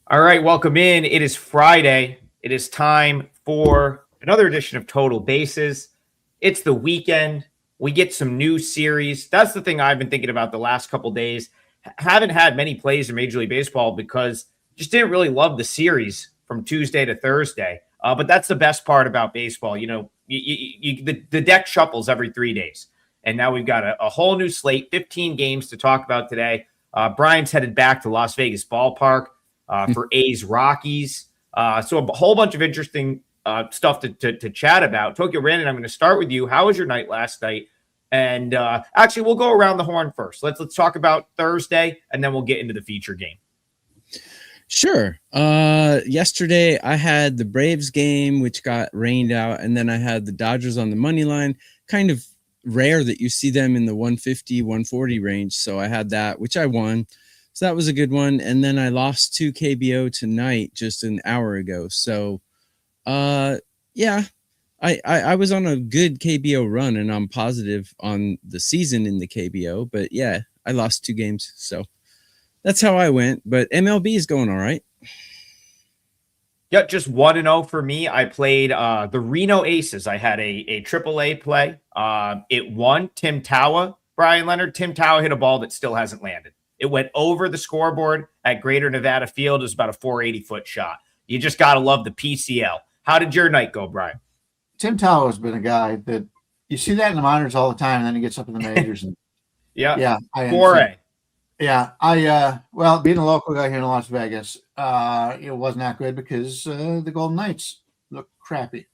All right, welcome in. It is Friday. It is time for another edition of Total Bases. It's the weekend. We get some new series. That's the thing I've been thinking about the last couple days. Haven't had many plays in Major League Baseball because just didn't really love the series from Tuesday to Thursday. But that's the best part about baseball. You know, the deck shuffles every 3 days. And now we've got a whole new slate, 15 games to talk about today. Bryan's headed back to Las Vegas Ballpark for A's Rockies. So a whole bunch of interesting stuff to chat about. Tokyo Brandon, I'm going to start with you. How was your night last night? And actually, we'll go around the horn first. Let's talk about Thursday, and then we'll get into the feature game. Sure. Yesterday, I had the Braves game, which got rained out, and then I had the Dodgers on the money line. Kind of rare that you see them in the 150, 140 range. So I had that, which I won. So that was a good one. And then I lost 2 KBO tonight just an hour ago. So, yeah, I was on a good KBO run, and I'm positive on the season in the KBO. But, yeah, I lost 2 games. So that's how I went. But MLB is going all right. Yeah, just 1-0 for me. I played the Reno Aces. I had a AAA play. It won. Tim Tawa, Bryan Leonard. Tim Tawa hit a ball that still hasn't landed. It went over the scoreboard at Greater Nevada Field. It was about a 480-foot shot. You just got to love the PCL. How did your night go, Bryan? Tim Tawa has been a guy that you see that in the minors all the time, and then he gets up in the majors. And, yeah, 4A. Yeah, well, being a local guy here in Las Vegas, it wasn't that good because the Golden Knights look crappy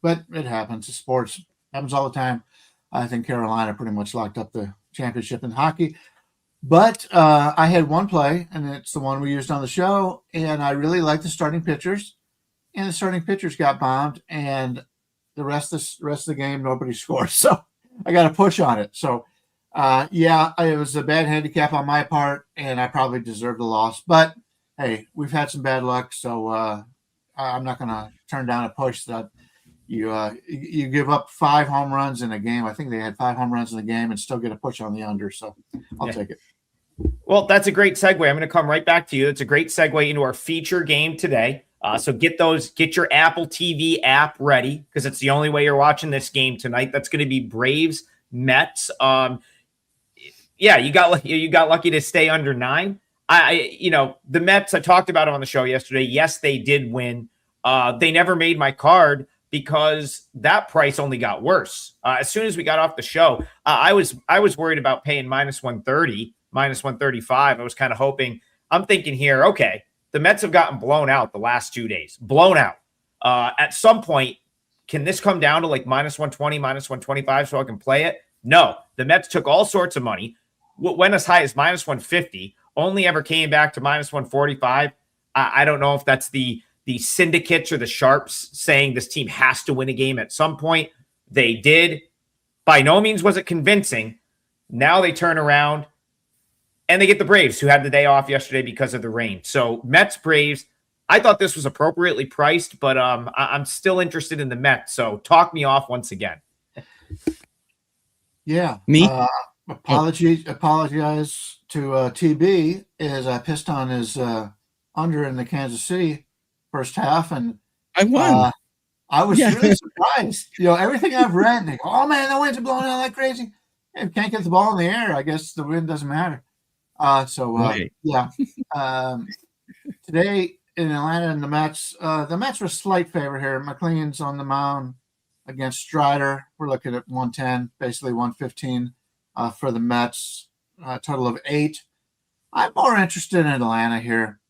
but it happens. It's sports, happens all the time. I think Carolina pretty much locked up the championship in hockey. But I had one play, and it's the one we used on the show, and I really liked the starting pitchers, and the starting pitchers got bombed, and the rest of the game nobody scored. So I got to push on it. So. It was a bad handicap on my part, and I probably deserved the loss. But, hey, we've had some bad luck, so I'm not going to turn down a push that you give up 5 home runs in a game. I think they had 5 home runs in the game and still get a push on the under, so I'll take it. Well, that's a great segue. I'm going to come right back to you. It's a great segue into our feature game today. So get your Apple TV app ready because it's the only way you're watching this game tonight. That's going to be Braves Mets. Yeah, you got lucky to stay under 9. The Mets, I talked about them on the show yesterday. Yes, they did win. They never made my card because that price only got worse. As soon as we got off the show, I was worried about paying -130, -135. I was kind of hoping. I'm thinking here, okay, the Mets have gotten blown out the last 2 days. Blown out. At some point, can this come down to like -120, -125 so I can play it? No, the Mets took all sorts of money. Went as high as -150, only ever came back to -145. I don't know if that's the syndicates or the sharps saying this team has to win a game at some point. They did. By no means was it convincing. Now they turn around and they get the Braves, who had the day off yesterday because of the rain. So Mets, Braves, I thought this was appropriately priced, but I'm still interested in the Mets. So talk me off once again. Yeah. Me? Apologize to TB as I pissed on his under in the Kansas City first half, and I won. I was really surprised. Everything I've read, they go, "Oh man, the winds are blowing out like crazy." And can't get the ball in the air. I guess the wind doesn't matter. Right. Today in Atlanta, and the Mets were a slight favorite here. McLean's on the mound against Strider. We're looking at 110, basically 115. For the Mets, a total of 8. I'm more interested in Atlanta here.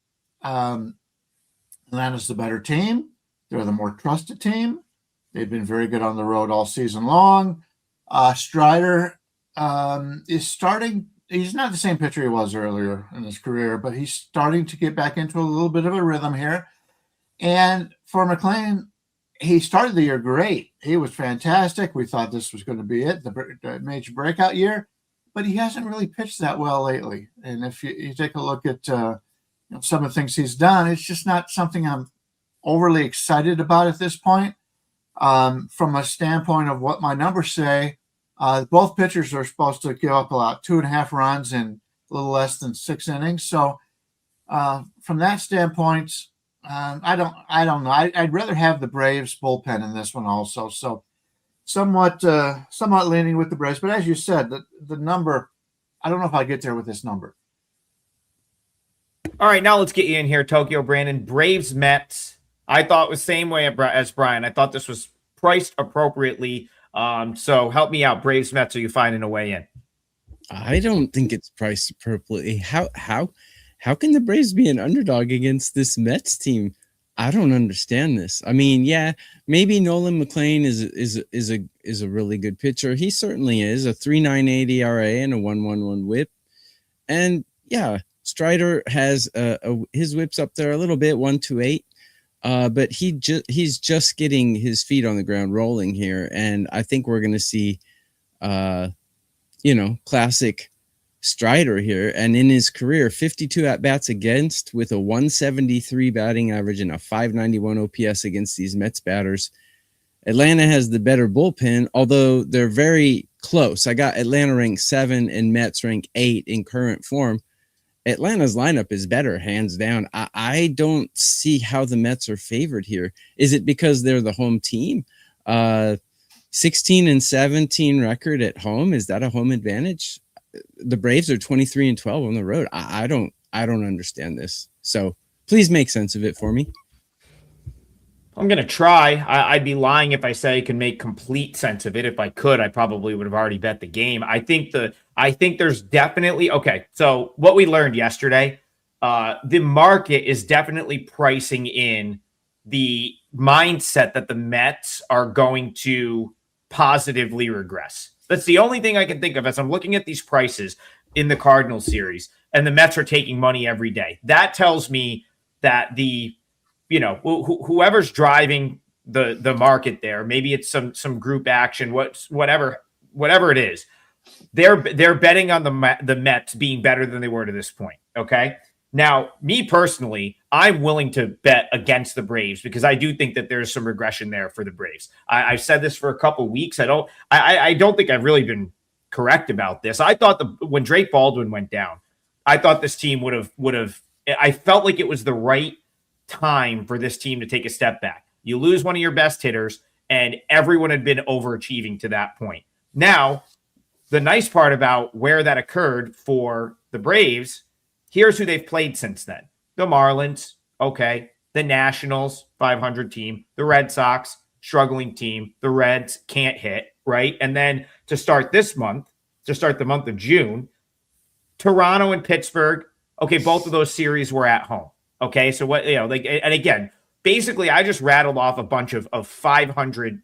Atlanta's the better team. They're the more trusted team. They've been very good on the road all season long. Strider is starting. He's not the same pitcher he was earlier in his career, but he's starting to get back into a little bit of a rhythm here. And for McLean, he started the year great. He was fantastic. We thought this was going to be it, the major breakout year, but he hasn't really pitched that well lately. And if you take a look at some of the things he's done, it's just not something I'm overly excited about at this point. From a standpoint of what my numbers say, both pitchers are supposed to give up about 2.5 runs in a little less than 6 innings. So From that standpoint, I don't know. I'd rather have the Braves bullpen in this one also. So somewhat leaning with the Braves. But as you said, the number, I don't know if I get there with this number. All right, now let's get you in here, Tokyo Brandon. Braves Mets. I thought it was the same way as Brian. I thought this was priced appropriately. So help me out. Braves Mets, are you finding a way in? I don't think it's priced appropriately. How can the Braves be an underdog against this Mets team? I don't understand this. I mean, yeah, maybe Nolan McLean is a really good pitcher. He certainly is. A 3.98 ERA and a 1.11 WHIP. And yeah, Strider has his WHIP's up there a little bit, 1.28. But he's just getting his feet on the ground rolling here, and I think we're going to see classic Strider here. And in his career, 52 at-bats against with a 173 batting average and a 591 OPS against these Mets batters. Atlanta has the better bullpen, although they're very close. I got Atlanta ranked 7 and Mets ranked 8 in current form. Atlanta's lineup is better, hands down. I don't see how the Mets are favored here. Is it because they're the home team? 16-17 record at home. Is that a home advantage? The Braves are 23-12 on the road. I don't understand this. So please make sense of it for me. I'm going to try. I'd be lying if I say I can make complete sense of it. If I could, I probably would have already bet the game. I think there's definitely, okay. So what we learned yesterday, the market is definitely pricing in the mindset that the Mets are going to positively regress. That's the only thing I can think of as I'm looking at these prices in the Cardinals series, and the Mets are taking money every day. That tells me that whoever's driving the market there, maybe it's some group action, whatever it is, they're betting on the Mets being better than they were to this point. Okay. Now, me personally, I'm willing to bet against the Braves because I do think that there's some regression there for the Braves. I've said this for a couple of weeks. I don't think I've really been correct about this. I thought when Drake Baldwin went down, I thought this team would have. I felt like it was the right time for this team to take a step back. You lose one of your best hitters, and everyone had been overachieving to that point. Now, the nice part about where that occurred for the Braves, here's who they've played since then. The Marlins, okay. The Nationals, 500 team. The Red Sox, struggling team. The Reds can't hit, right? And then to start the month of June, Toronto and Pittsburgh, okay, both of those series were at home. Okay, so and again, basically I just rattled off a bunch of 500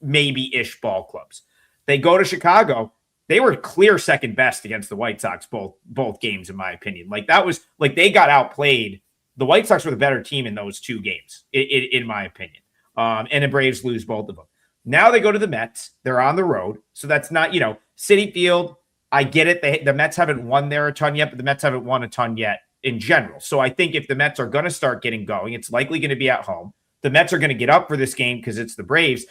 maybe-ish ball clubs. They go to Chicago. They were clear second best against the White Sox both games, in my opinion. Like that was like they got outplayed. The White Sox were the better team in those two games, in my opinion. And the Braves lose both of them. Now they go to the Mets. They're on the road, so that's not Citi Field. I get it. The Mets haven't won there a ton yet, but the Mets haven't won a ton yet in general. So I think if the Mets are going to start getting going, it's likely going to be at home. The Mets are going to get up for this game because it's the Braves.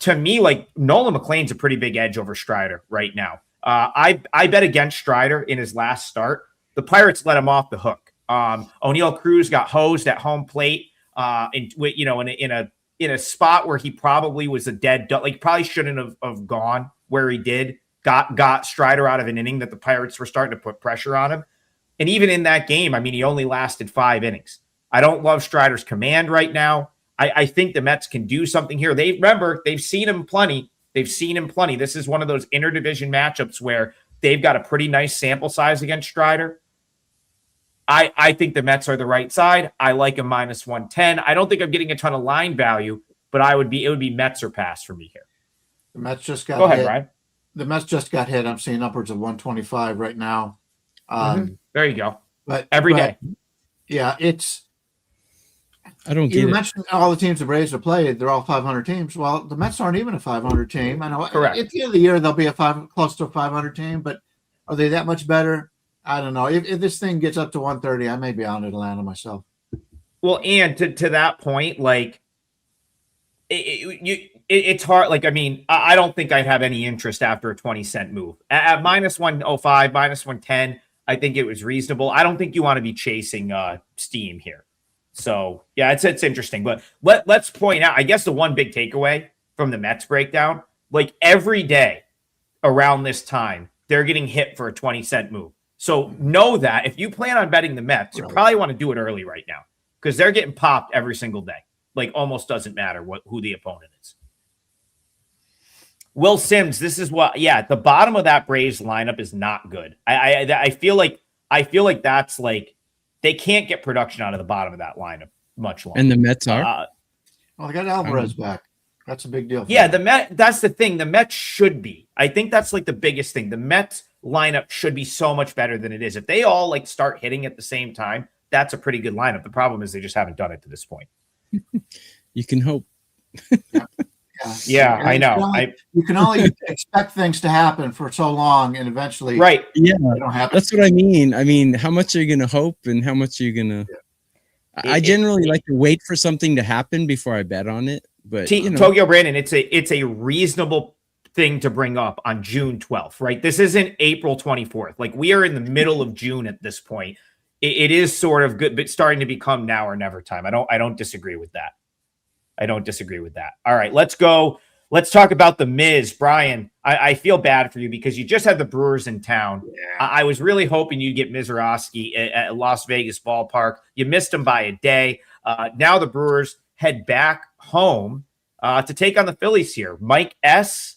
To me, like Nolan McLean's a pretty big edge over Strider right now. I bet against Strider in his last start. The Pirates let him off the hook. O'Neal Cruz got hosed at home plate in a spot where he probably was a dead duck. Like probably shouldn't have gone where he did. Got Strider out of an inning that the Pirates were starting to put pressure on him. And even in that game, I mean, he only lasted 5 innings. I don't love Strider's command right now. I think the Mets can do something here. They've seen him plenty. This is one of those interdivision matchups where they've got a pretty nice sample size against Strider. I think the Mets are the right side. I like a minus 110. I don't think I'm getting a ton of line value, but it would be Mets or pass for me here. The Mets just got Go ahead, hit. Ryan. The Mets just got hit. I'm seeing upwards of 125 right now. There you go. But every day. Yeah, it's. I don't get You it. mentioned all the teams the Braves have played. They're all 500 teams. Well, the Mets aren't even a 500 team. I know. Correct. At the end of the year, they'll be close to a 500 team. But are they that much better? I don't know. If this thing gets up to 130, I may be on Atlanta myself. Well, and to that point, like it's hard. Like, I mean, I don't think I'd have any interest after a 20-cent move at minus 105, minus 110. I think it was reasonable. I don't think you want to be chasing steam here. So yeah, it's interesting. But let's point out, I guess the one big takeaway from the Mets breakdown, like every day around this time, they're getting hit for a 20-cent move. So know that if you plan on betting the Mets, you probably want to do it early right now because they're getting popped every single day. Like almost doesn't matter who the opponent is. Will Sims, this is what, the bottom of that Braves lineup is not good. I feel like that's like they can't get production out of the bottom of that lineup much longer. And the Mets are. Well, they got Alvarez back. That's a big deal. Yeah, the Mets. That's the thing. The Mets should be. I think that's like the biggest thing. The Mets lineup should be so much better than it is. If they all like start hitting at the same time, that's a pretty good lineup. The problem is they just haven't done it to this point. You can hope. Yeah, I know. You can only expect things to happen for so long, and eventually, right? Yeah, they don't happen. That's what I mean. I mean, how much are you going to hope, and how much are you going to? I generally like to wait for something to happen before I bet on it. But Tokyo Brandon, it's a reasonable thing to bring up on June 12th, right? This isn't April 24th. Like we are in the middle of June at this point. It is sort of good, but starting to become now or never time. I don't disagree with that. All right, let's go. Let's talk about the Miz. Bryan, I feel bad for you because you just had the Brewers in town. Yeah. I was really hoping you'd get Mizorowski at Las Vegas ballpark. You missed him by a day. Now the Brewers head back home to take on the Phillies here. Mike S.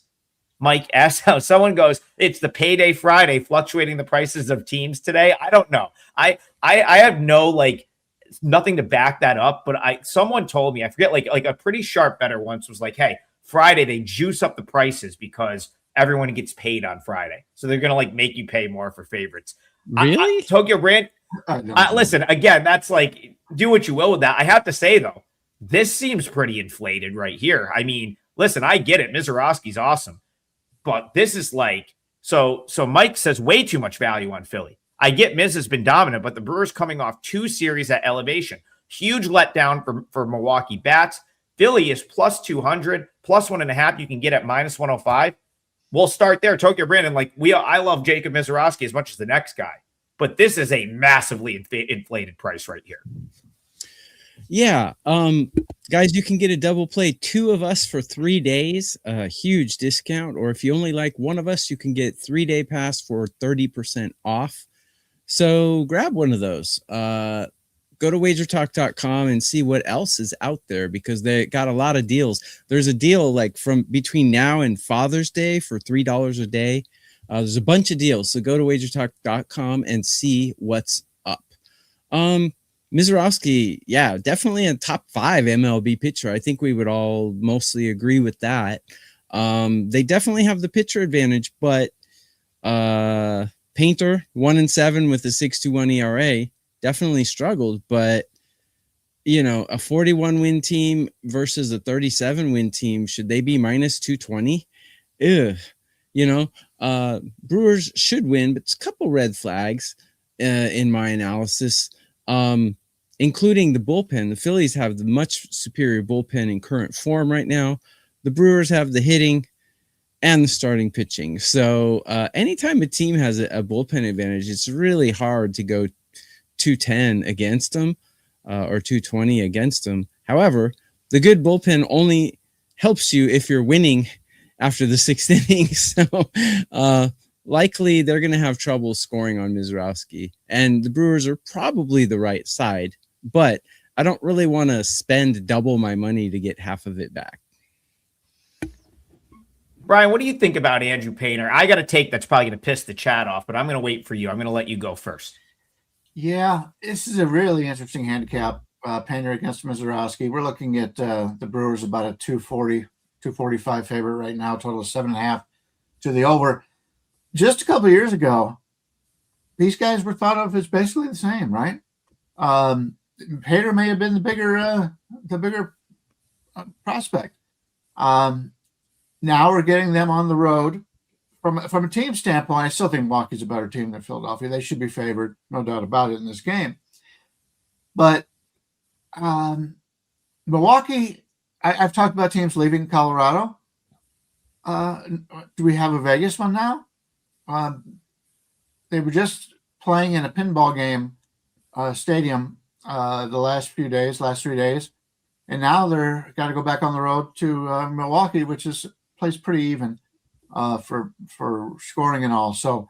How someone goes, it's the payday Friday, fluctuating the prices of teams today. I don't know. I have no nothing to back that up, but someone told me, I forget, like a pretty sharp bettor once was like, hey, Friday they juice up the prices because everyone gets paid on Friday, so they're gonna make you pay more for favorites. Really? Tokyo Brand, listen, again, that's like, do what you will with that. I have to say though, this seems pretty inflated right here. I mean, listen, I get it, Mizorowski's awesome, but this is so Mike says way too much value on Philly. I get Miz has been dominant, but the Brewers coming off 2 series at elevation. Huge letdown for Milwaukee bats. Philly is plus 200, plus 1.5. You can get at minus 105. We'll start there. Tokyo Brandon, I love Jacob Mizorowski as much as the next guy, but this is a massively inflated price right here. Yeah. Guys, you can get a double play 2 of us for 3 days, a huge discount. Or if you only like one of us, you can get 3-day pass for 30% off. So grab one of those. Go to WagerTalk.com and see what else is out there because they got a lot of deals. There's a deal from between now and Father's Day for $3 a day. There's a bunch of deals. So go to WagerTalk.com and see what's up. Mizorowski, yeah, definitely a top 5 MLB pitcher. I think we would all mostly agree with that. They definitely have the pitcher advantage, but Painter 1-7 with a 6.21 ERA definitely struggled, but a 41 win team versus a 37 win team, should they be minus 220? Brewers should win, but it's a couple red flags in my analysis, including the bullpen. The Phillies have the much superior bullpen in current form right now. The Brewers have the hitting and the starting pitching. So anytime a team has a bullpen advantage, it's really hard to go 210 against them or 220 against them. However, the good bullpen only helps you if you're winning after the 6th inning. So likely they're going to have trouble scoring on Mizorowski. And the Brewers are probably the right side, but I don't really want to spend double my money to get half of it back. Bryan, what do you think about Andrew Painter? I got a take that's probably going to piss the chat off, but I'm going to wait for you. I'm going to let you go first. Yeah, this is a really interesting handicap. Painter against Mizorowski. We're looking at the Brewers about a 240, 245 favorite right now, total of 7.5 to the over. Just a couple of years ago, these guys were thought of as basically the same, right? Painter may have been the bigger prospect. Now we're getting them on the road. From a team standpoint, I still think Milwaukee's a better team than Philadelphia. They should be favored, no doubt about it, in this game. But Milwaukee, I've talked about teams leaving Colorado. Do we have a Vegas one now? They were just playing in a pinball game stadium the last 3 days, and now they're got to go back on the road to Milwaukee, which plays pretty even for scoring and all. So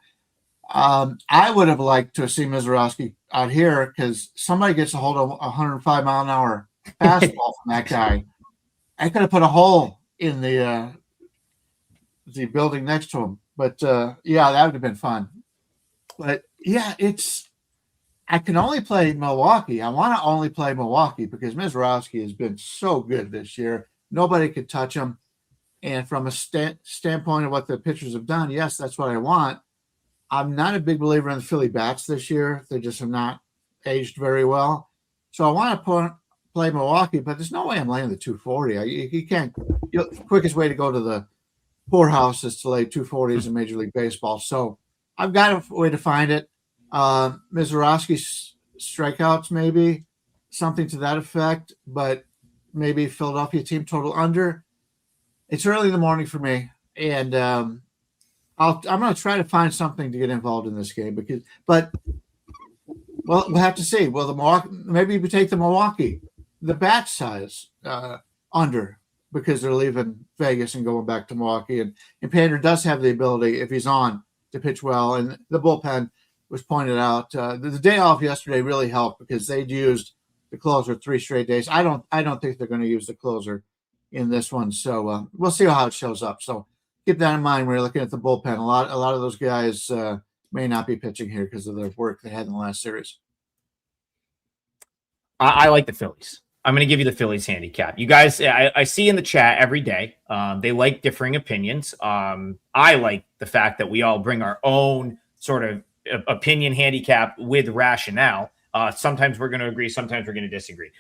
I would have liked to have seen Mizorowski out here because somebody gets a hold of 105-mile-an-hour fastball from that guy. I could have put a hole in the building next to him. But yeah, that would have been fun. But yeah, I can only play Milwaukee. I want to only play Milwaukee because Mizorowski has been so good this year. Nobody could touch him. And from a standpoint of what the pitchers have done, yes, that's what I want. I'm not a big believer in the Philly bats this year. They just have not aged very well. So I want to play Milwaukee, but there's no way I'm laying the 240. You can't. The quickest way to go to the poorhouse is to lay 240s in Major League Baseball. So I've got a way to find it. Mizorowski's strikeouts, maybe something to that effect, but maybe Philadelphia team total under. It's early in the morning for me, and I'm going to try to find something to get involved in this game but we'll have to see. Well, maybe we take the bat size under because they're leaving Vegas and going back to Milwaukee, and Painter does have the ability if he's on to pitch well, and the bullpen was pointed out. The day off yesterday really helped because they'd used the closer 3 straight days. I don't think they're going to use the closer in this one, so we'll see how it shows up. So keep that in mind when you're looking at the bullpen. A lot of those guys may not be pitching here because of the work they had in the last series. I like the Phillies. I'm going to give you the Phillies handicap. You guys, I see in the chat every day, they like differing opinions. I like the fact that we all bring our own sort of opinion handicap with rationale. Sometimes we're going to agree. Sometimes we're going to disagree.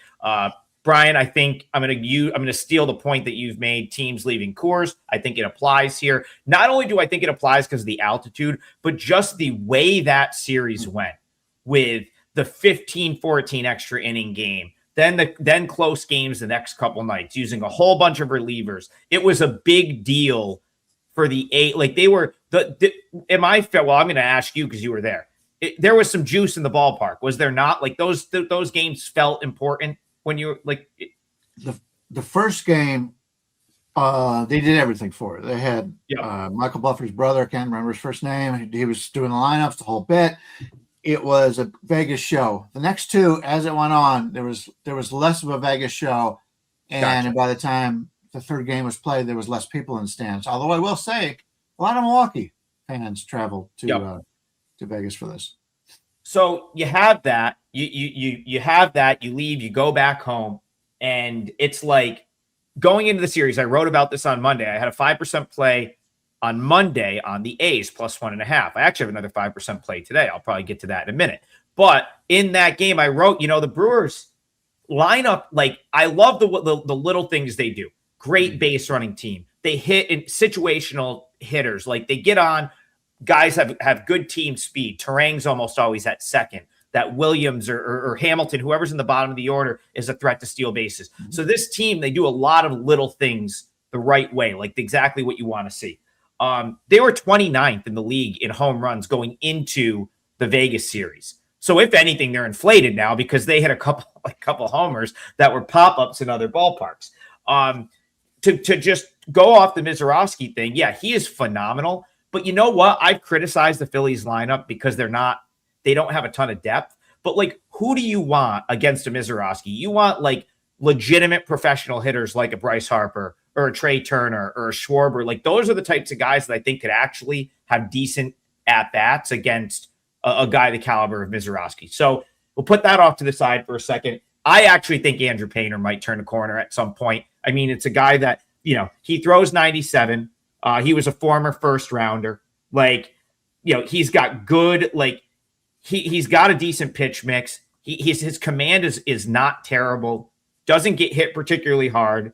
Bryan, I think I'm going to steal the point that you've made, teams leaving Coors. I think it applies here. Not only do I think it applies because of the altitude, but just the way that series went with the 15-14 extra inning game, then close games the next couple nights using a whole bunch of relievers. It was a big deal for the 8. Like they were well, I'm going to ask you because you were there. There was some juice in the ballpark. Was there not? Like those games felt important when you were like the first game, they did everything for it. They had Michael Buffer's brother, I can't remember his first name. He was doing the lineups the whole bit. It was a Vegas show. The next two, as it went on, there was less of a Vegas show, and by the time the third game was played, there was less people in the stands. Although I will say, a lot of Milwaukee fans traveled to Vegas for this. So you have that. You have that. You leave. You go back home, and it's like going into the series. I wrote about this on Monday. I had a 5% play on Monday on the A's plus 1.5. I actually have another 5% play today. I'll probably get to that in a minute. But in that game, I wrote, the Brewers lineup. Like I love the little things they do. Great base running team. They hit in situational hitters. Like they get on. Guys have good team speed. Terang's almost always at second. That Williams or Hamilton, whoever's in the bottom of the order, is a threat to steal bases. So this team, they do a lot of little things the right way, like exactly what you want to see. They were 29th in the league in home runs going into the Vegas series. So if anything, they're inflated now because they hit a couple homers that were pop-ups in other ballparks. To just go off the Mizorowski thing, yeah, he is phenomenal. But you know what? I've criticized the Phillies lineup because they don't have a ton of depth. But like, who do you want against a Mizorowski? You want like legitimate professional hitters like a Bryce Harper or a Trey Turner or a Schwarber. Like those are the types of guys that I think could actually have decent at-bats against a guy the caliber of Mizorowski. So we'll put that off to the side for a second. I actually think Andrew Painter might turn a corner at some point. I mean, it's a guy that, he throws 97. He was a former first rounder. Like, he's got good, like he's got a decent pitch mix. His command is not terrible. Doesn't get hit particularly hard.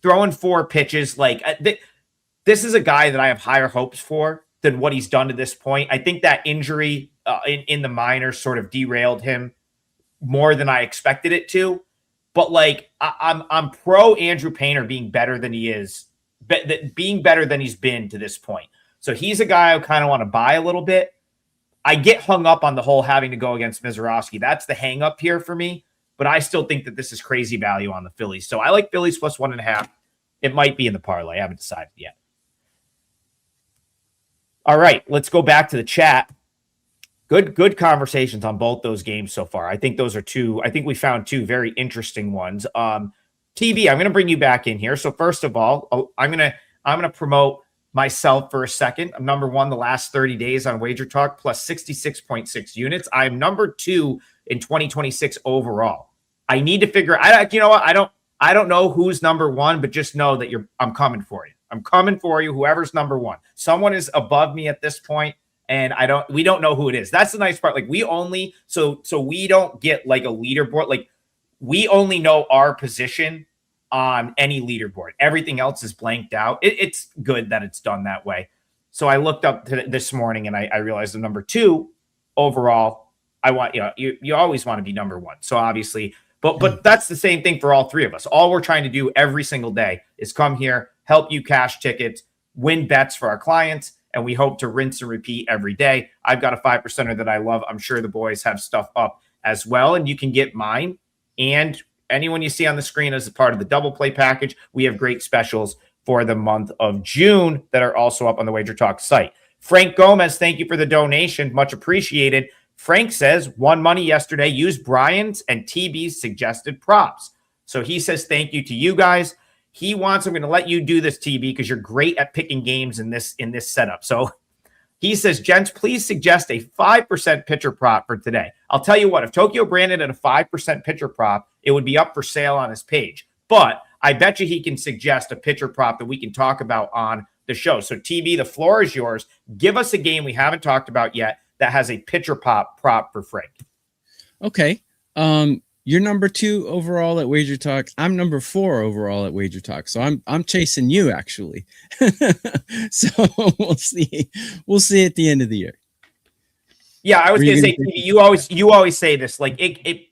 Throwing 4 pitches. Like this is a guy that I have higher hopes for than what he's done to this point. I think that injury in the minors sort of derailed him more than I expected it to. But like I'm pro Andrew Painter being better than he is, being better than he's been to this point. So he's a guy I kind of want to buy a little bit. I get hung up on the whole having to go against Mizorowski. That's the hang up here for me. But I still think that this is crazy value on the Phillies. So I like Phillies plus 1.5. It might be in the parlay. I haven't decided yet. All right, let's go back to the chat. Good conversations on both those games so far. I think those are two. I think we found two very interesting ones. TV, I'm going to bring you back in here. So first of all, I'm going to promote myself for a second. I'm number 1 the last 30 days on WagerTalk plus 66.6 units. I'm number 2 in 2026 overall. I need to figure. You know what? I don't know who's number 1, but just know that I'm coming for you. I'm coming for you. Whoever's number 1. Someone is above me at this point. And we don't know who it is. That's the nice part. Like we only, so we don't get like a leaderboard. Like we only know our position on any leaderboard. Everything else is blanked out. It's good that it's done that way. So I looked up this morning and I realized I'm number 2 overall. I want, you always want to be number 1. So obviously, but that's the same thing for all 3 of us. All we're trying to do every single day is come here, help you cash tickets, win bets for our clients. And we hope to rinse and repeat every day. I've got a 5%er that I love. I'm sure the boys have stuff up as well. And you can get mine and anyone you see on the screen as a part of the double play package. We have great specials for the month of June that are also up on the WagerTalk site. Frank Gomez, thank you for the donation. Much appreciated. Frank says, won money yesterday. Used Bryan's and TB's suggested props. So he says, thank you to you guys. He wants, I'm going to let you do this, TB, because you're great at picking games in this setup. So he says, gents, please suggest a 5% pitcher prop for today. I'll tell you what, if Tokyo Brandon at a 5% pitcher prop, it would be up for sale on his page. But I bet you he can suggest a pitcher prop that we can talk about on the show. So TB, the floor is yours. Give us a game we haven't talked about yet that has a pitcher prop for Frank. Okay. You're number 2 overall at WagerTalk. I'm number 4 overall at WagerTalk. So I'm chasing you actually. So we'll see. We'll see at the end of the year. Yeah, I was going to say, you always say this, like it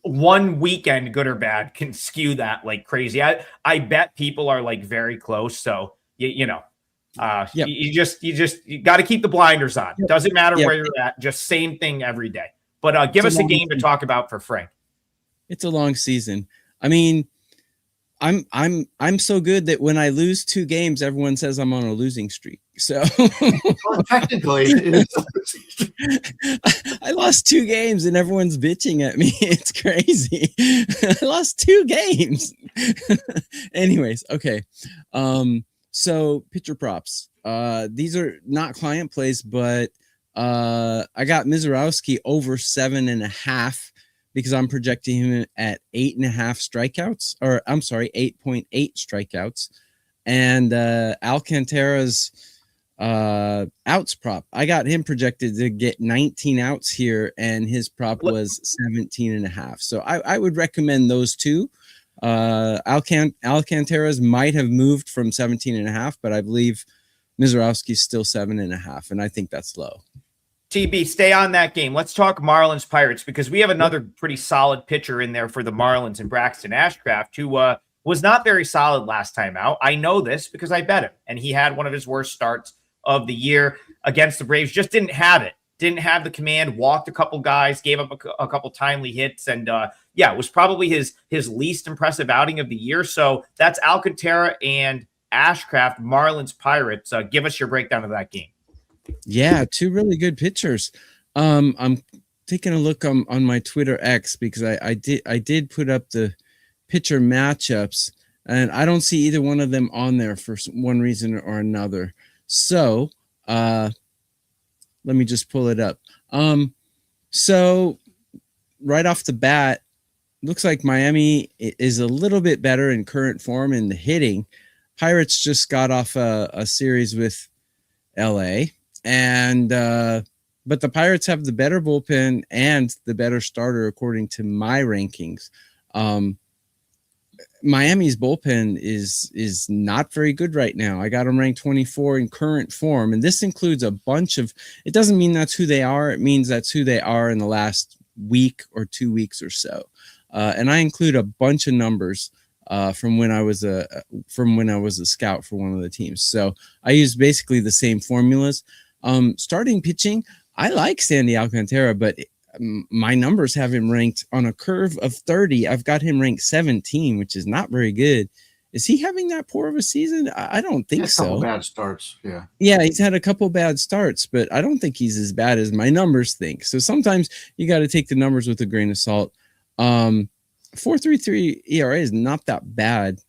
one weekend, good or bad, can skew that like crazy. I bet people are like very close. So you got to keep the blinders on. Yep. Doesn't matter where you're at. Just same thing every day. But give us a game to talk about for Frank. It's a long season. I mean, I'm so good that when I lose 2 games, everyone says I'm on a losing streak. So well, technically, it is. I lost 2 games and everyone's bitching at me. It's crazy. I lost 2 games. Anyways, okay. So pitcher props. These are not client plays, but I got Mizorowski over 7.5. because I'm projecting him at 8.5 strikeouts, or I'm sorry, 8.8 strikeouts. And Alcantara's outs prop, I got him projected to get 19 outs here, and his prop was 17.5. So I would recommend those 2. Alcantara's might have moved from 17.5, but I believe Mizorowski's still 7.5, and I think that's low. TB, stay on that game. Let's talk Marlins Pirates, because we have another pretty solid pitcher in there for the Marlins in Braxton Ashcraft, who was not very solid last time out. I know this because I bet him, and he had one of his worst starts of the year against the Braves. Just didn't have it. Didn't have the command, walked a couple guys, gave up a couple timely hits, and it was probably his least impressive outing of the year. So that's Alcantara and Ashcraft, Marlins Pirates. Give us your breakdown of that game. Yeah, 2 really good pitchers. I'm taking a look on my Twitter X because I did put up the pitcher matchups, and I don't see either one of them on there for one reason or another. So let me just pull it up. So right off the bat, looks like Miami is a little bit better in current form in the hitting. Pirates just got off a series with LA. And but the Pirates have the better bullpen and the better starter according to my rankings. Miami's bullpen is not very good right now. I got them ranked 24 in current form, and this includes a bunch of. It doesn't mean that's who they are. It means that's who they are in the last week or 2 weeks or so. And I include a bunch of numbers from when I was a scout for one of the teams. So I use basically the same formulas. Starting pitching, I like Sandy Alcantara, but my numbers have him ranked on a curve of 30. I've got him ranked 17, which is not very good. Is he having that poor of a season? I don't think so. A couple bad starts. Yeah. Yeah, he's had a couple bad starts, but I don't think he's as bad as my numbers think. So sometimes you got to take the numbers with a grain of salt. 4.33 ERA is not that bad.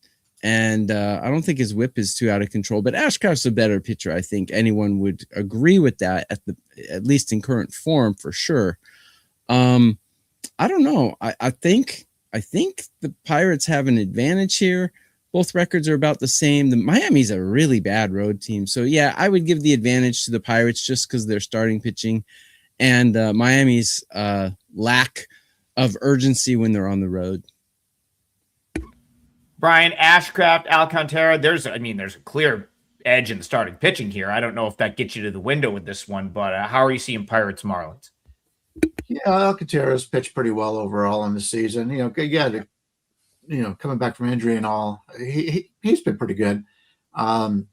And I don't think his whip is too out of control, but Ashcraft's a better pitcher. I think anyone would agree with that at least in current form for sure. I don't know. I think the Pirates have an advantage here. Both records are about the same. The Miami's a really bad road team. So yeah, I would give the advantage to the Pirates just because they're starting pitching and Miami's lack of urgency when they're on the road. Bryan, Ashcraft, Alcantara, there's a clear edge in the starting pitching here. I don't know if that gets you to the window with this one, but how are you seeing Pirates Marlins? Yeah, Alcantara's pitched pretty well overall in the season. Coming back from injury and all, he's been pretty good. I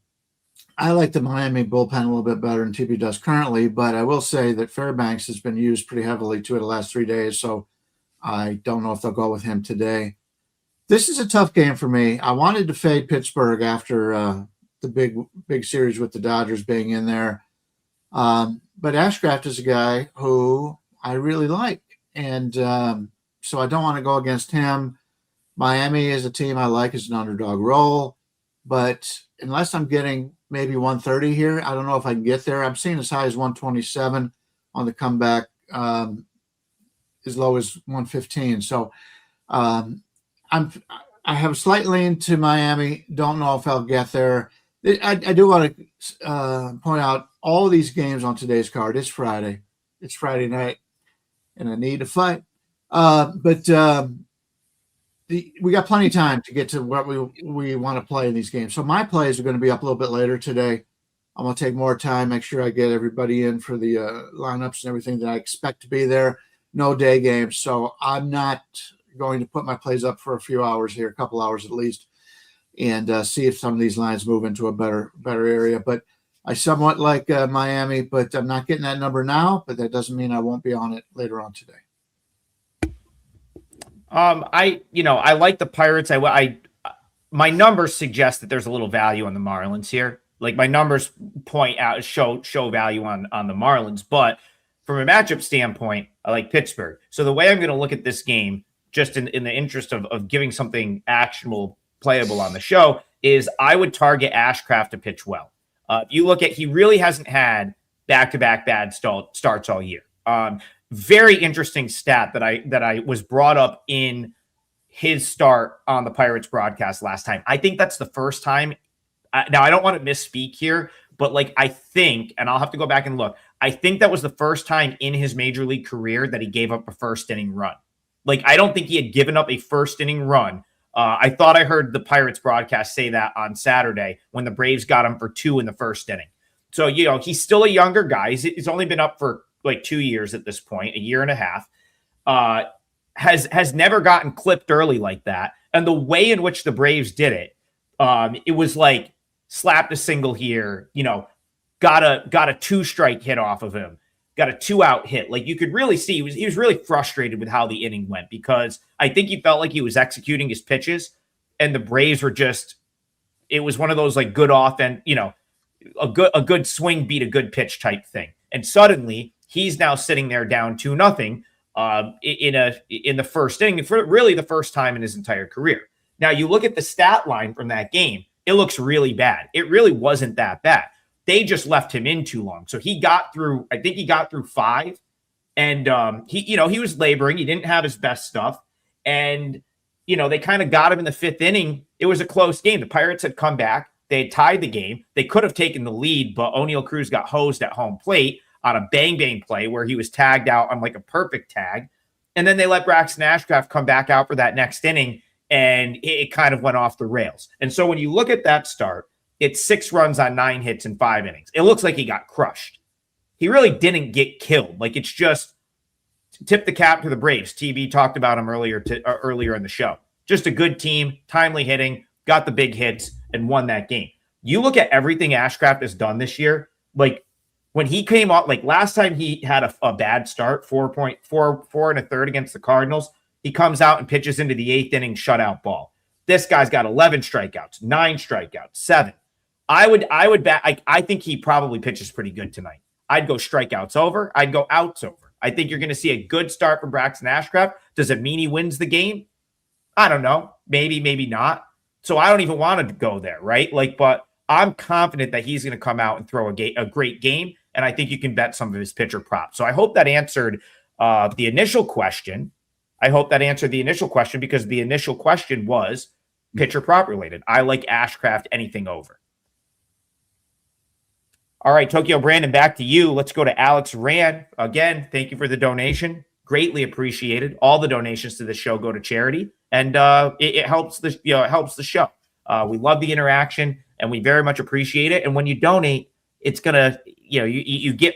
like the Miami bullpen a little bit better than TB does currently, but I will say that Fairbanks has been used pretty heavily the last 3 days, so I don't know if they'll go with him today. This is a tough game for me. I wanted to fade Pittsburgh after the big series with the Dodgers being in there. But Ashcraft is a guy who I really like. And so I don't want to go against him. Miami is a team I like as an underdog role. But unless I'm getting maybe 130 here, I don't know if I can get there. I'm seeing as high as 127 on the comeback, as low as 115. So I have a slight lean to Miami. Don't know if I'll get there. I do want to point out all of these games on today's card. It's Friday. It's Friday night, and I need to fight. But we got plenty of time to get to what we want to play in these games. So my plays are going to be up a little bit later today. I'm going to take more time, make sure I get everybody in for the lineups and everything that I expect to be there. No day games, so I'm not going to put my plays up for a few hours here, a couple hours at least, and see if some of these lines move into a better area. But I somewhat like Miami, but I'm not getting that number now, but that doesn't mean I won't be on it later on today. I like the Pirates. My numbers suggest that there's a little value on the Marlins here. Like my numbers point out, show value on the Marlins, but from a matchup standpoint, I like Pittsburgh. So the way I'm going to look at this game, just in the interest of giving something actionable, playable on the show, is I would target Ashcraft to pitch well. If you look at, he really hasn't had back-to-back bad starts all year. Very interesting stat that I was brought up in his start on the Pirates broadcast last time. I think that's the first time. Now, I don't want to misspeak here, but I think, and I'll have to go back and look, I think that was the first time in his major league career that he gave up a first inning run. I don't think he had given up a first inning run. I thought I heard the Pirates broadcast say that on Saturday when the Braves got him for 2 in the first inning. So, he's still a younger guy. He's only been up for 2 years at this point, a year and a half. Has never gotten clipped early like that. And the way in which the Braves did it, it was slapped a single here, got a 2-strike hit off of him, got a 2-out hit. You could really see he was really frustrated with how the inning went, because I think he felt like he was executing his pitches and the Braves were it was one of those good offense, a good swing beat a good pitch type thing. And suddenly he's now sitting there down 2-0 in the first inning, for really the first time in his entire career. Now you look at the stat line from that game, it looks really bad. It really wasn't that bad. They just left him in too long. So he got through, I think he got through 5, and he was laboring. He didn't have his best stuff. And, they kind of got him in the 5th inning. It was a close game. The Pirates had come back. They had tied the game. They could have taken the lead, but O'Neal Cruz got hosed at home plate on a bang play where he was tagged out on a perfect tag. And then they let Braxton Ashcraft come back out for that next inning, and it kind of went off the rails. And so when you look at that start, it's 6 runs on 9 hits in 5 innings. It looks like he got crushed. He really didn't get killed. It's just tip the cap to the Braves. TB talked about him earlier in the show. Just a good team, timely hitting, got the big hits, and won that game. You look at everything Ashcraft has done this year, when he came out, like last time he had a bad start, 4.4 and a third against the Cardinals, he comes out and pitches into the 8th inning shutout ball. This guy's got 11 strikeouts, 9 strikeouts, 7. I would bet. I think he probably pitches pretty good tonight. I'd go strikeouts over. I'd go outs over. I think you're going to see a good start from Braxton Ashcraft. Does it mean he wins the game? I don't know. Maybe, maybe not. So I don't even want to go there, right? Like, but I'm confident that he's going to come out and throw a great game, and I think you can bet some of his pitcher props. So I hope that answered the initial question. I hope that answered the initial question, because the initial question was pitcher prop related. I like Ashcraft anything over. All right, Tokyo Brandon, back to you. Let's go to Alex Rand. Again, thank you for the donation. Greatly appreciated. All the donations to the show go to charity, and it helps the it helps the show. We love the interaction, and we very much appreciate it. And when you donate, it's gonna you get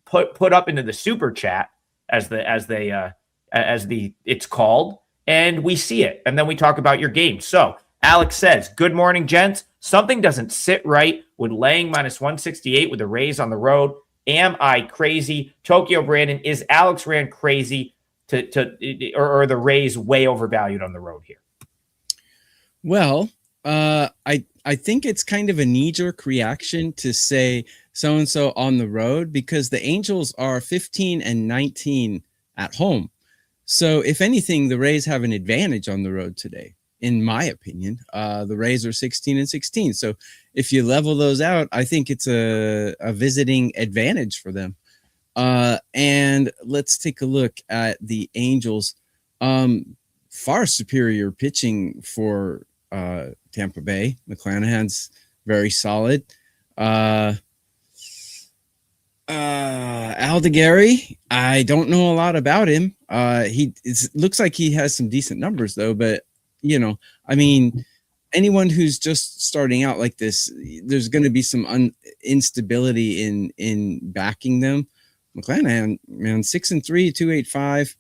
put up into the super chat as it's called, and we see it, and then we talk about your game. So Alex says, "Good morning, gents. Something doesn't sit right with laying -168 with the Rays on the road. Am I crazy?" Tokyo Brandon, is Alex Rand crazy or are the Rays way overvalued on the road here? Well, I think it's kind of a knee-jerk reaction to say so-and-so on the road, because the Angels are 15 and 19 at home. So if anything, the Rays have an advantage on the road today, in my opinion. The Rays are 16 and 16. So if you level those out, I think it's a visiting advantage for them. And let's take a look at the Angels. Far superior pitching for Tampa Bay. McClanahan's very solid. Aldegari, I don't know a lot about him. It looks like he has some decent numbers though, but I mean, anyone who's just starting out like this, there's going to be some instability in backing them. McClanahan, man, 6-3, 2.85.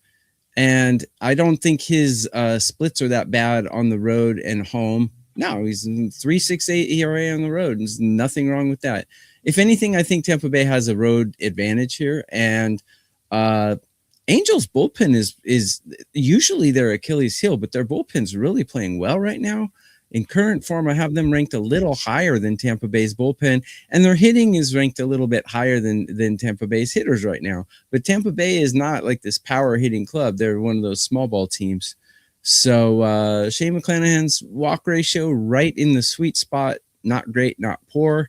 And I don't think his splits are that bad on the road and home. No, he's 3.68 ERA on the road. There's nothing wrong with that. If anything, I think Tampa Bay has a road advantage here. And Angels bullpen is usually their Achilles heel, but their bullpen's really playing well right now. In current form, I have them ranked a little higher than Tampa Bay's bullpen, and their hitting is ranked a little bit higher than Tampa Bay's hitters right now. But Tampa Bay is not like this power hitting club. They're one of those small ball teams. So Shane McClanahan's walk ratio right in the sweet spot. Not great, not poor.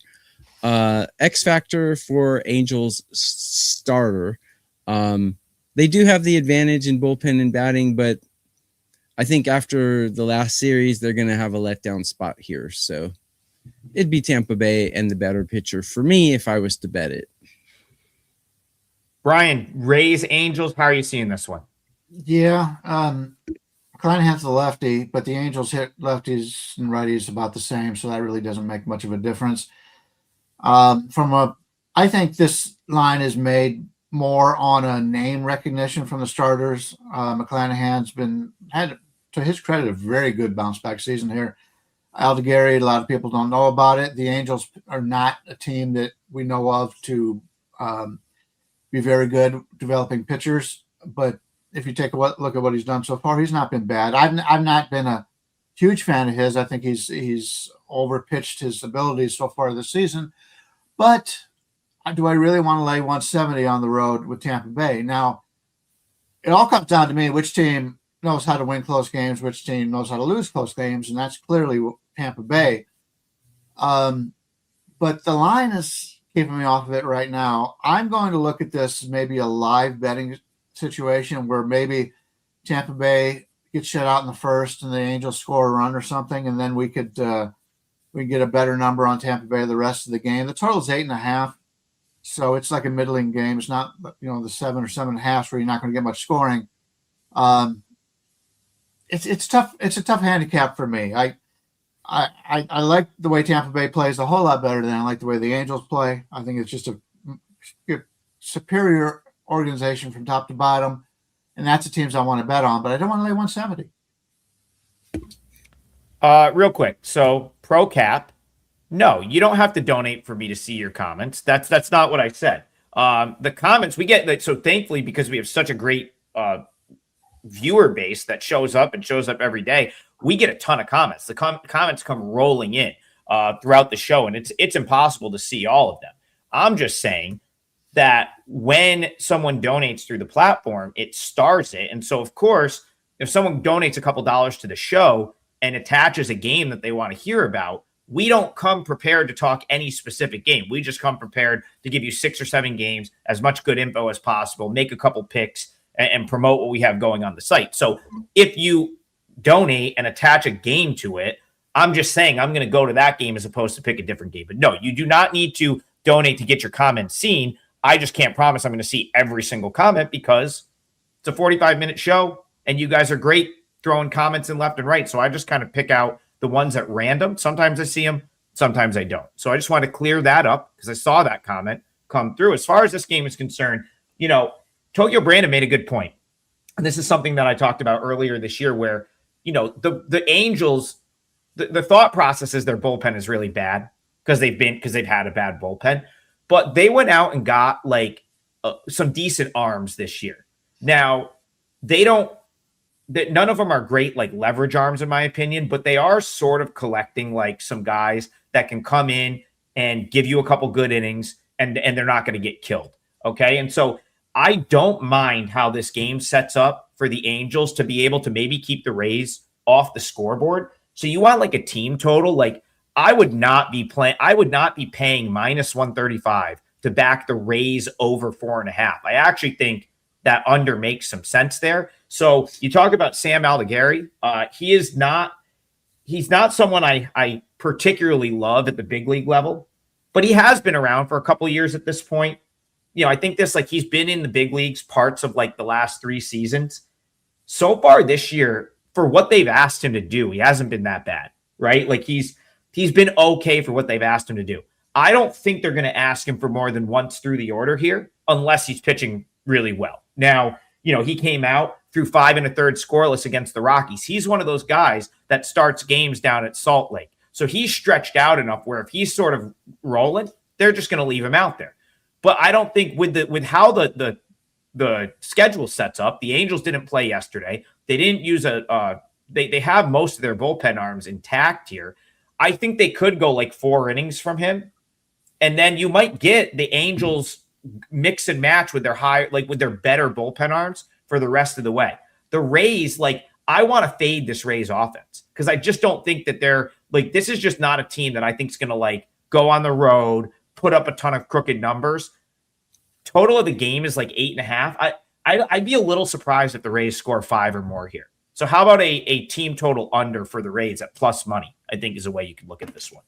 X factor for Angels starter. They do have the advantage in bullpen and batting, but I think after the last series, they're going to have a letdown spot here. So it'd be Tampa Bay and the better pitcher for me if I was to bet it. Bryan, Rays, Angels, how are you seeing this one? Yeah, McClanahan's the lefty, but the Angels hit lefties and righties about the same, so that really doesn't make much of a difference. I think this line is made more on a name recognition from the starters. McClanahan's had, to his credit, a very good bounce back season here. Aldegari, a lot of people don't know about it. The Angels are not a team that we know of to be very good developing pitchers. But if you take a look at what he's done so far, he's not been bad. I've not been a huge fan of his. I think he's overpitched his abilities so far this season. But do I really want to lay 170 on the road with Tampa Bay? Now, it all comes down to me, which team knows how to win close games, which team knows how to lose close games, and that's clearly Tampa Bay. But the line is keeping me off of it right now. I'm going to look at this as maybe a live betting situation where maybe Tampa Bay gets shut out in the first and the Angels score a run or something, and then we could get a better number on Tampa Bay the rest of the game. The total is 8.5. So it's like a middling game. It's not, the 7 or 7.5 where you're not going to get much scoring. It's tough. It's a tough handicap for me. I like the way Tampa Bay plays a whole lot better than I like the way the Angels play. I think it's just a superior organization from top to bottom, and that's the teams I want to bet on. But I don't want to lay 170. Real quick. So pro cap, No, you don't have to donate for me to see your comments. That's not what I said. The comments we get, so thankfully, because we have such a great viewer base that shows up every day, we get a ton of comments. The comments come rolling in throughout the show, and it's impossible to see all of them. I'm just saying that when someone donates through the platform, it stars it. And so, of course, if someone donates a couple dollars to the show and attaches a game that they want to hear about, we don't come prepared to talk any specific game. We just come prepared to give you 6 or 7 games, as much good info as possible, make a couple picks, and promote what we have going on the site. So if you donate and attach a game to it, I'm just saying I'm going to go to that game as opposed to pick a different game. But no, you do not need to donate to get your comments seen. I just can't promise I'm going to see every single comment because it's a 45-minute show and you guys are great throwing comments in left and right. So I just kind of pick out the ones at random. Sometimes I see them, sometimes I don't. So I just want to clear that up because I saw that comment come through. As far as this game is concerned, Tokyo Brandon made a good point. And this is something that I talked about earlier this year where, the Angels, the thought process is their bullpen is really bad because they've had a bad bullpen. But they went out and got some decent arms this year. Now, none of them are great leverage arms in my opinion, but they are sort of collecting some guys that can come in and give you a couple good innings and they're not going to get killed. Okay. And so I don't mind how this game sets up for the Angels to be able to maybe keep the Rays off the scoreboard. So you want a team total, I would not be paying minus 135 to back the Rays over 4.5. I actually think that under makes some sense there. So you talk about Sam Aldegheri. He's not someone I particularly love at the big league level, but he has been around for a couple of years at this point. I think he's been in the big leagues parts of the last 3 seasons. So far this year, for what they've asked him to do, he hasn't been that bad, right? He's been okay for what they've asked him to do. I don't think they're going to ask him for more than once through the order here, unless he's pitching really well. Now, he came out through 5 1/3 scoreless against the Rockies. He's one of those guys that starts games down at Salt Lake. So he's stretched out enough where if he's sort of rolling, they're just going to leave him out there. But I don't think with how the schedule sets up, the Angels didn't play yesterday. They didn't use they have most of their bullpen arms intact here. I think they could go 4 innings from him. And then you might get the Angels mix and match with their with their better bullpen arms for the rest of the way. The Rays, I want to fade this Rays offense because I just don't think that they're this is just not a team that I think is going to go on the road, put up a ton of crooked numbers. Total of the game is 8.5. I'd be a little surprised if the Rays score 5 or more here. So how about a team total under for the Rays at plus money? I think is a way you can look at this one.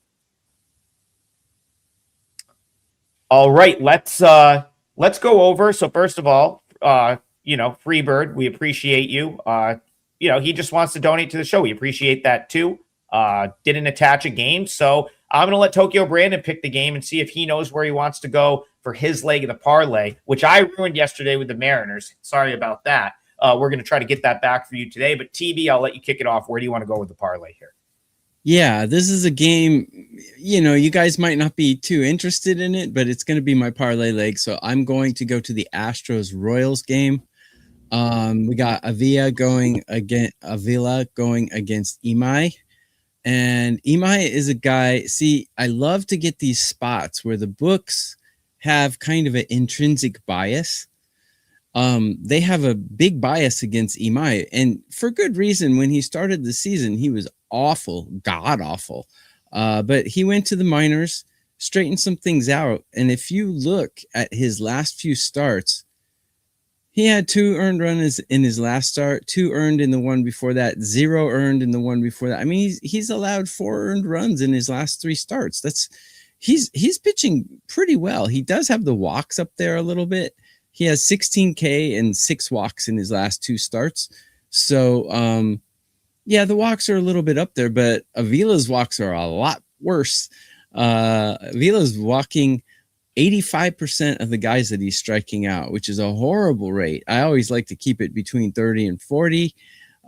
All right, let's go over. So first of all, Freebird, we appreciate you. He just wants to donate to the show. We appreciate that too. Didn't attach a game, so I'm gonna let Tokyo Brandon pick the game and see if he knows where he wants to go for his leg of the parlay, which I ruined yesterday with the Mariners. Sorry about that. We're gonna try to get that back for you today. But TB, I'll let you kick it off. Where do you want to go with the parlay here? Yeah, this is a game, you guys might not be too interested in it, but it's going to be my parlay leg. So I'm going to go to the Astros-Royals game. We got Avila going against Imai. And Imai is a guy, I love to get these spots where the books have kind of an intrinsic bias. They have a big bias against Imai, and for good reason. When he started the season, he was awful, god awful. But he went to the minors, straightened some things out. And if you look at his last few starts, he had 2 earned runs in his last start, 2 earned in the one before that, 0 earned in the one before that. I mean, he's allowed 4 earned runs in his last 3 starts. He's pitching pretty well. He does have the walks up there a little bit. He has 16K and 6 walks in his last 2 starts. So, yeah, the walks are a little bit up there, but Avila's walks are a lot worse. Avila's walking 85% of the guys that he's striking out, which is a horrible rate. I always like to keep it between 30 and 40.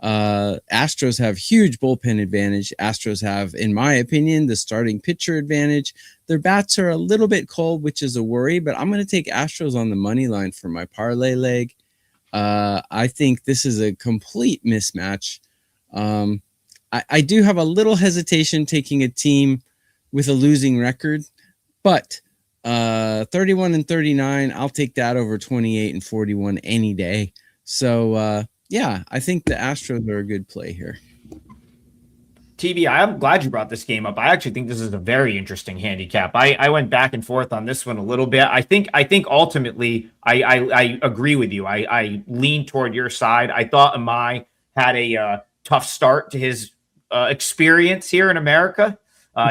Astros have huge bullpen advantage. Astros have, in my opinion, the starting pitcher advantage. Their bats are a little bit cold, which is a worry, but I'm going to take Astros on the money line for my parlay leg. I think this is a complete mismatch. I do have a little hesitation taking a team with a losing record, but 31 and 39, I'll take that over 28 and 41 any day. So, yeah, I think the Astros are a good play here. TB, I'm glad you brought this game up. I actually think this is a very interesting handicap. I went back and forth on this one a little bit. I think ultimately I agree with you. I lean toward your side. I thought Amai had a tough start to his experience here in America.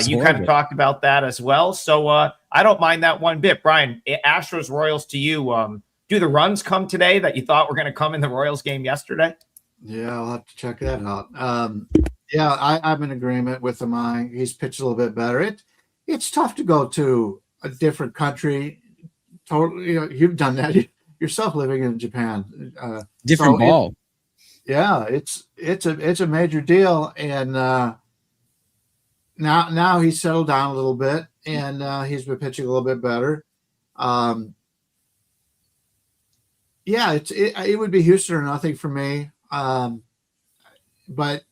You kind of talked about that as well. So I don't mind that one bit. Bryan, Astros Royals to you. Do the runs come today that you thought were going to come in the Royals game yesterday? Yeah, I'll have to check that out. Yeah, I'm in agreement with Amai. He's pitched a little bit better. It's tough to go to a different country. Totally, you've done that yourself, living in Japan. Different ball. It's a major deal, and now he's settled down a little bit, and he's been pitching a little bit better. Yeah, it would be Houston or nothing for me. But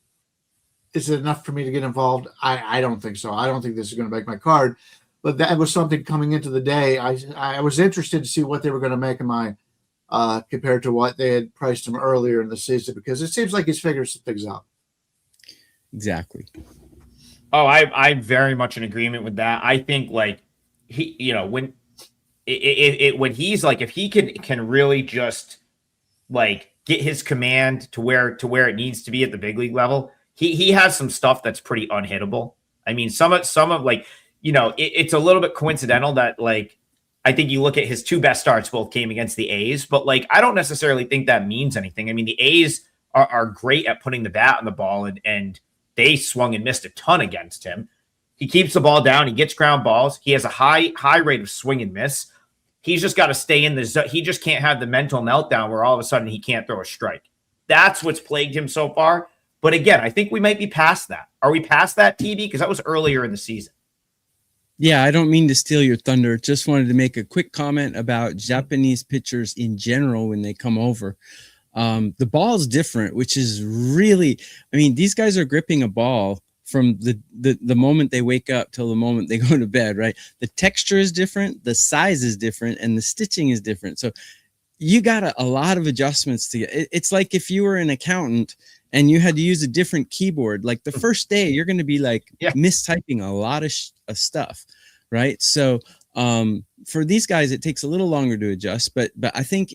is it enough for me to get involved? I don't think so. I don't think this is going to make my card. But that was something coming into the day. I was interested to see what they were going to make of my compared to what they had priced him earlier in the season, because it seems like he's figured some things out. Exactly. Oh, I'm very much in agreement with that. I think like when he's like, if he can really just like get his command to where it needs to be at the big league level, he has some stuff that's pretty unhittable. I mean, some of like, it's a little bit coincidental that like, I think you look at his two best starts both came against the A's, but like, I don't necessarily think that means anything. I mean, the A's are great at putting the bat on the ball, and they swung and missed a ton against him. He keeps the ball down. He gets ground balls. He has a high rate of swing and miss. He's just got to stay in the zone. He just can't have the mental meltdown where all of a sudden he can't throw a strike. That's what's plagued him so far. But again, I think we might be past that. Are we past that, TB? Because that was earlier in the season. Yeah, I don't mean to steal your thunder. Just wanted to make a quick comment about Japanese pitchers in general when they come over. The ball is different, which is really, I mean, these guys are gripping a ball from the moment they wake up till the moment they go to bed, right? The texture is different, the size is different, and the stitching is different. So you got a lot of adjustments to get. It's like if you were an accountant and you had to use a different keyboard, like the first day, you're going to be like mistyping a lot of stuff, right? So for these guys, it takes a little longer to adjust, but I think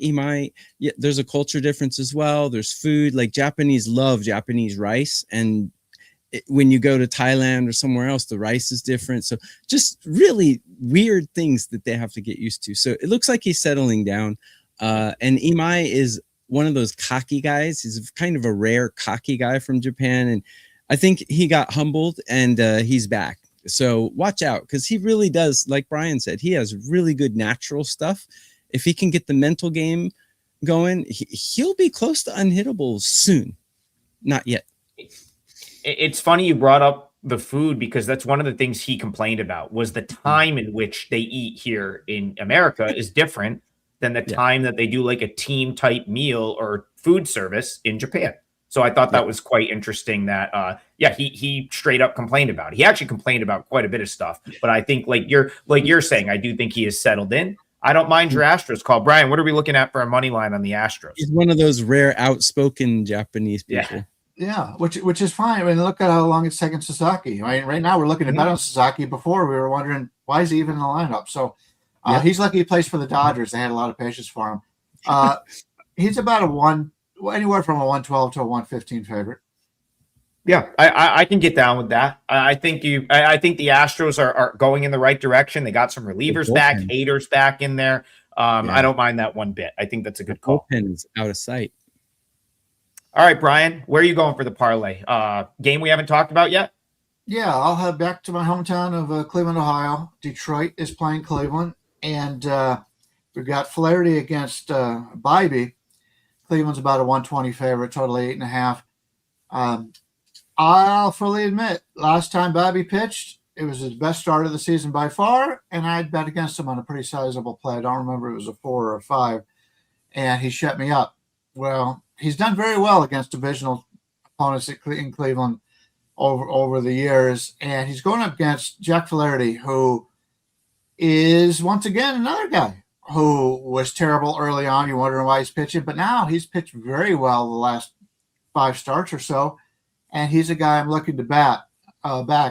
there's a culture difference as well. There's food, like Japanese love Japanese rice, and when you go to Thailand or somewhere else, the rice is different. So just really weird things that they have to get used to. So it looks like he's settling down. And Imai is one of those cocky guys. He's kind of a rare cocky guy from Japan. And I think he got humbled, and he's back. So watch out, because he really does, like Bryan said, he has really good natural stuff. If he can get the mental game going, he'll be close to unhittable soon. Not yet. It's funny you brought up the food, because that's one of the things he complained about, was the time in which they eat here in America is different than the time that they do like a team type meal or food service in Japan. So I thought that was quite interesting that, he straight up complained about it. He actually complained about quite a bit of stuff, but I think like you're saying, I do think he is settled in. I don't mind your Astros call. Bryan, what are we looking at for a money line on the Astros? He's one of those rare outspoken Japanese people. Yeah, which is fine. I mean, look at how long it's taken Sasaki. I mean, right now we're looking at bet on Sasaki. Before we were wondering, why is he even in the lineup? So he's lucky he plays for the Dodgers. They had a lot of patience for him. He's about anywhere from a 112 to a 115 favorite. Yeah, I can get down with that. I think the Astros are going in the right direction. They got some relievers back, haters back in there. I don't mind that one bit. I think that's a good call. Bullpen's out of sight. All right, Bryan, where are you going for the parlay? Game we haven't talked about yet? Yeah, I'll head back to my hometown of Cleveland, Ohio. Detroit is playing Cleveland, and we've got Flaherty against Bybee. Cleveland's about a 120 favorite, totally 8.5. I'll fully admit, last time Bobby pitched, it was his best start of the season by far, and I'd bet against him on a pretty sizable play. I don't remember if it was a 4 or a 5, and he shut me up. Well, he's done very well against divisional opponents in Cleveland over the years, and he's going up against Jack Flaherty, who is once again another guy who was terrible early on. You're wondering why he's pitching, but now he's pitched very well the last 5 starts or so, and he's a guy I'm looking to back. The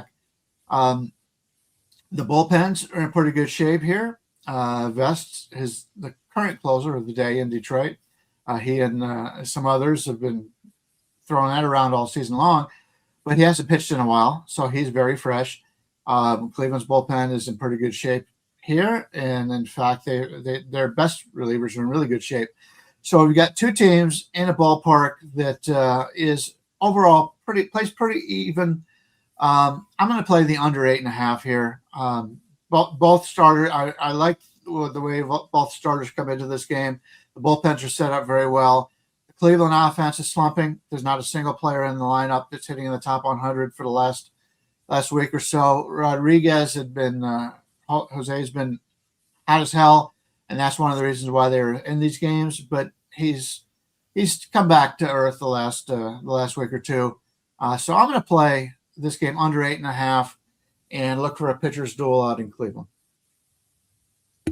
bullpens are in pretty good shape here. Vest is the current closer of the day in Detroit. He and some others have been throwing that around all season long, but he hasn't pitched in a while, so he's very fresh. Cleveland's bullpen is in pretty good shape here, and in fact, their best relievers are in really good shape. So we've got 2 teams in a ballpark that is overall plays pretty even. I'm going to play the under 8.5 here. Both starters, I like the way both starters come into this game. The bullpens are set up very well. The Cleveland offense is slumping. There's not a single player in the lineup that's hitting in the top 100 for the last week or so. Rodriguez had been Jose's been hot as hell, and that's one of the reasons why they're in these games. But he's come back to earth the last week or two. So I'm going to play this game under 8.5 and look for a pitcher's duel out in Cleveland.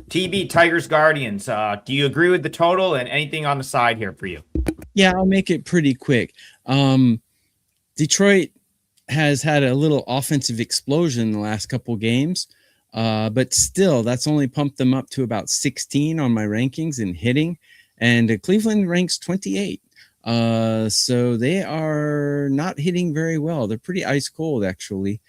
TB, Tigers Guardians. Do you agree with the total and anything on the side here for you? Yeah, I'll make it pretty quick. Detroit has had a little offensive explosion in the last couple games, but still, that's only pumped them up to about 16 on my rankings in hitting, and Cleveland ranks 28. So they are not hitting very well. They're pretty ice cold, actually.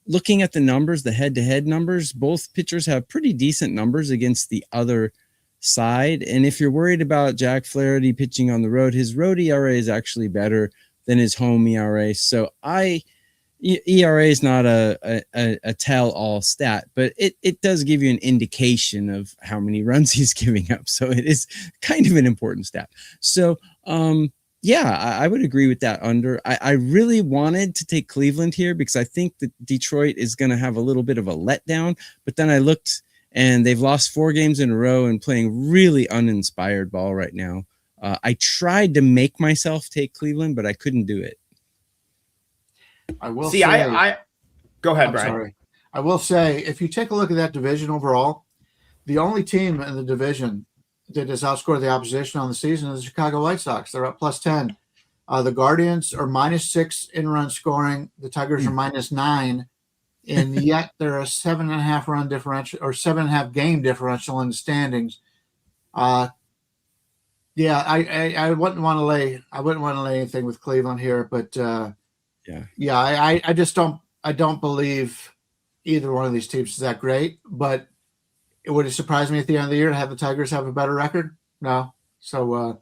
Looking at the numbers, the head-to-head numbers, both pitchers have pretty decent numbers against the other side. And if you're worried about Jack Flaherty pitching on the road, his road ERA is actually better than his home ERA. So ERA is not a tell-all stat, but it does give you an indication of how many runs he's giving up. So it is kind of an important stat. So, yeah, I would agree with that under. I really wanted to take Cleveland here because I think that Detroit is going to have a little bit of a letdown. But then I looked, and they've lost 4 games in a row and playing really uninspired ball right now. I tried to make myself take Cleveland, but I couldn't do it. I will see. Say, I go ahead, I'm Bryan. sorry. I will say, if you take a look at that division overall, the only team in the division that has outscored the opposition on the season is the Chicago White Sox. They're up +10. The Guardians are -6 in run scoring. The Tigers are -9, and yet they're a 7.5 run differential or 7.5 game differential in the standings. Yeah, I wouldn't want to lay. I wouldn't want to lay anything with Cleveland here, but I just don't believe either one of these teams is that great. But it would surprise me at the end of the year to have the Tigers have a better record. No, so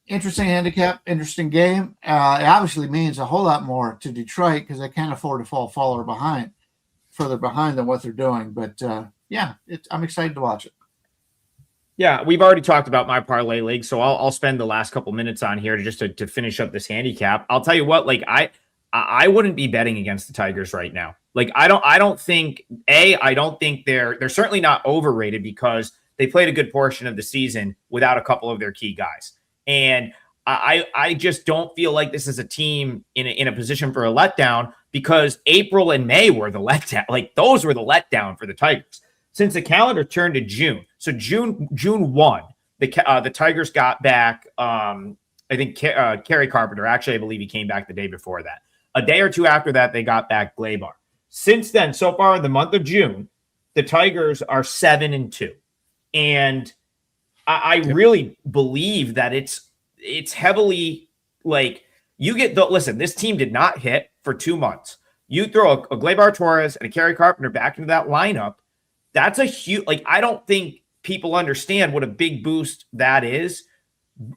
interesting handicap, interesting game. It obviously means a whole lot more to Detroit because they can't afford to fall further behind than what they're doing. But I'm excited to watch it. Yeah, we've already talked about my parlay league, so I'll spend the last couple minutes on here to finish up this handicap. I'll tell you what, like I wouldn't be betting against the Tigers right now. Like I don't think they're certainly not overrated because they played a good portion of the season without a couple of their key guys, and I just don't feel like this is a team in a position for a letdown because April and May were the letdown. Like those were the letdown for the Tigers. Since the calendar turned to June, so June 1, the Tigers got back. I think Kerry Carpenter. Actually, I believe he came back the day before that. A day or two after that, they got back Glaber. Since then, so far in the month of June, the Tigers are 7-2, and I really believe that it's heavily like you get the listen. This team did not hit for 2 months. You throw a Glaber Torres and a Kerry Carpenter back into that lineup. That's a huge, like, I don't think people understand what a big boost that is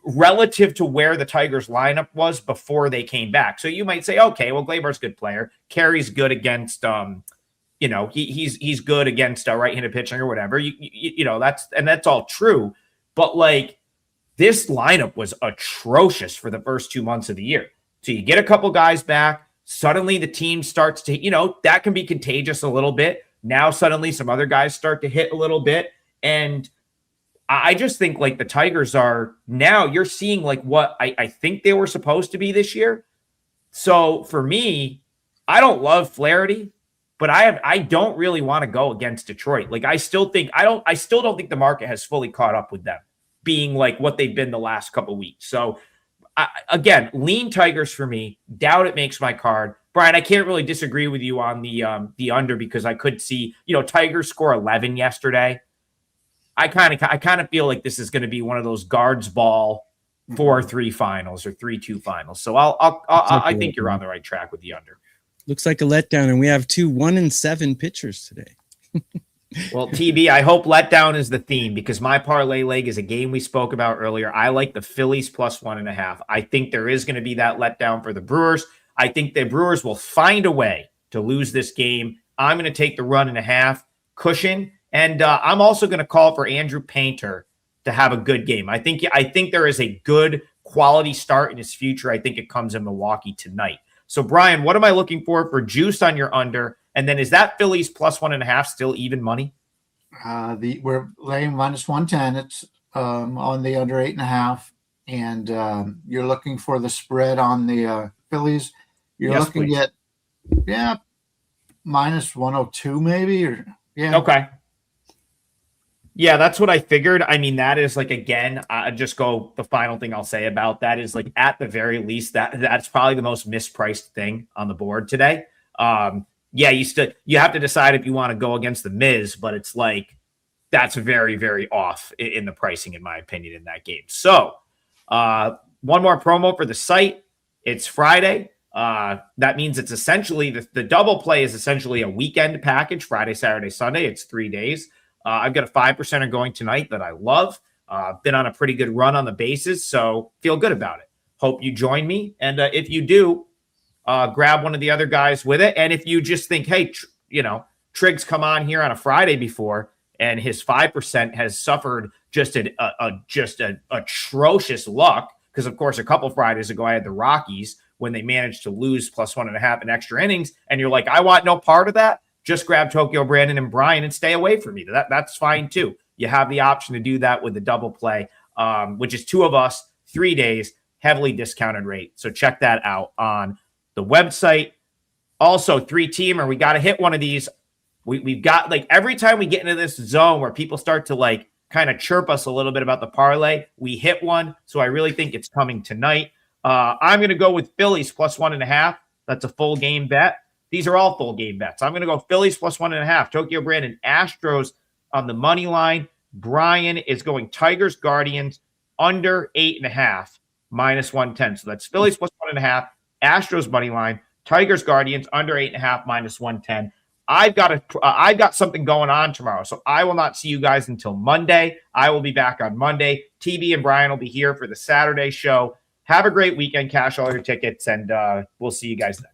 relative to where the Tigers lineup was before they came back. So you might say, okay, well, Glaber's a good player. Kerry's good against, he's good against right-handed pitching or whatever. You know, that's all true. But like this lineup was atrocious for the first 2 months of the year. So you get a couple guys back. Suddenly the team starts to, that can be contagious a little bit. Now suddenly some other guys start to hit a little bit. And I just think like the Tigers are now you're seeing like what I think they were supposed to be this year. So for me, I don't love Flaherty, but I don't really want to go against Detroit. Like I still don't think the market has fully caught up with them being like what they've been the last couple of weeks. So again, lean Tigers for me. Doubt it makes my card. Bryan, I can't really disagree with you on the under because I could see, Tigers score 11 yesterday. I kind of feel like this is going to be one of those guards ball 4-3 finals or 3-2 finals. So I think you're on the right track with the under. Looks like a letdown, and we have 2 1-7 pitchers today. Well, TB, I hope letdown is the theme because my parlay leg is a game we spoke about earlier. I like the Phillies plus 1.5. I think there is going to be that letdown for the Brewers. I think the Brewers will find a way to lose this game. I'm going to take the 1.5 cushion, and I'm also going to call for Andrew Painter to have a good game. I think there is a good quality start in his future. I think it comes in Milwaukee tonight. So, Bryan, what am I looking for juice on your under? And then is that Phillies plus 1.5 still even money? We're laying minus 110. It's on the under 8.5. And you're looking for the spread on the Phillies. You're looking please. At, minus 102 maybe. Okay. Yeah, that's what I figured. I mean, that is like, again, the final thing I'll say about that is like, at the very least, that's probably the most mispriced thing on the board today. You have to decide if you want to go against the Miz, but it's like, that's very, very off in the pricing, in my opinion, in that game. So one more promo for the site. It's Friday. That means it's essentially the double play is essentially a weekend package, Friday, Saturday, Sunday. It's 3 days. I've got a 5%er going tonight that I love. Been on a pretty good run on the bases, so feel good about it. Hope you join me. And if you do, grab one of the other guys with it. And if you just think, hey, Triggs come on here on a Friday before, and his 5% has suffered just an atrocious luck, because, of course, a couple Fridays ago, I had the Rockies when they managed to lose plus 1.5 in extra innings. And you're like, I want no part of that. Just grab Tokyo Brandon and Bryan and stay away from me. That's fine too. You have the option to do that with the double play, which is 2 of us, 3 days, heavily discounted rate. So check that out on the website. Also, 3-teamer. We got to hit one of these. We've got like every time we get into this zone where people start to like kind of chirp us a little bit about the parlay, we hit one. So I really think it's coming tonight. I'm going to go with Phillies plus 1.5. That's a full game bet. These are all full game bets. I'm going to go Phillies plus 1.5. Tokyo Brandon, Astros on the money line. Bryan is going Tigers, Guardians under 8.5, minus 110. So that's Phillies plus 1.5, Astros money line, Tigers, Guardians under 8.5, minus 110. I've got something going on tomorrow, so I will not see you guys until Monday. I will be back on Monday. TB and Bryan will be here for the Saturday show. Have a great weekend. Cash all your tickets, and we'll see you guys then.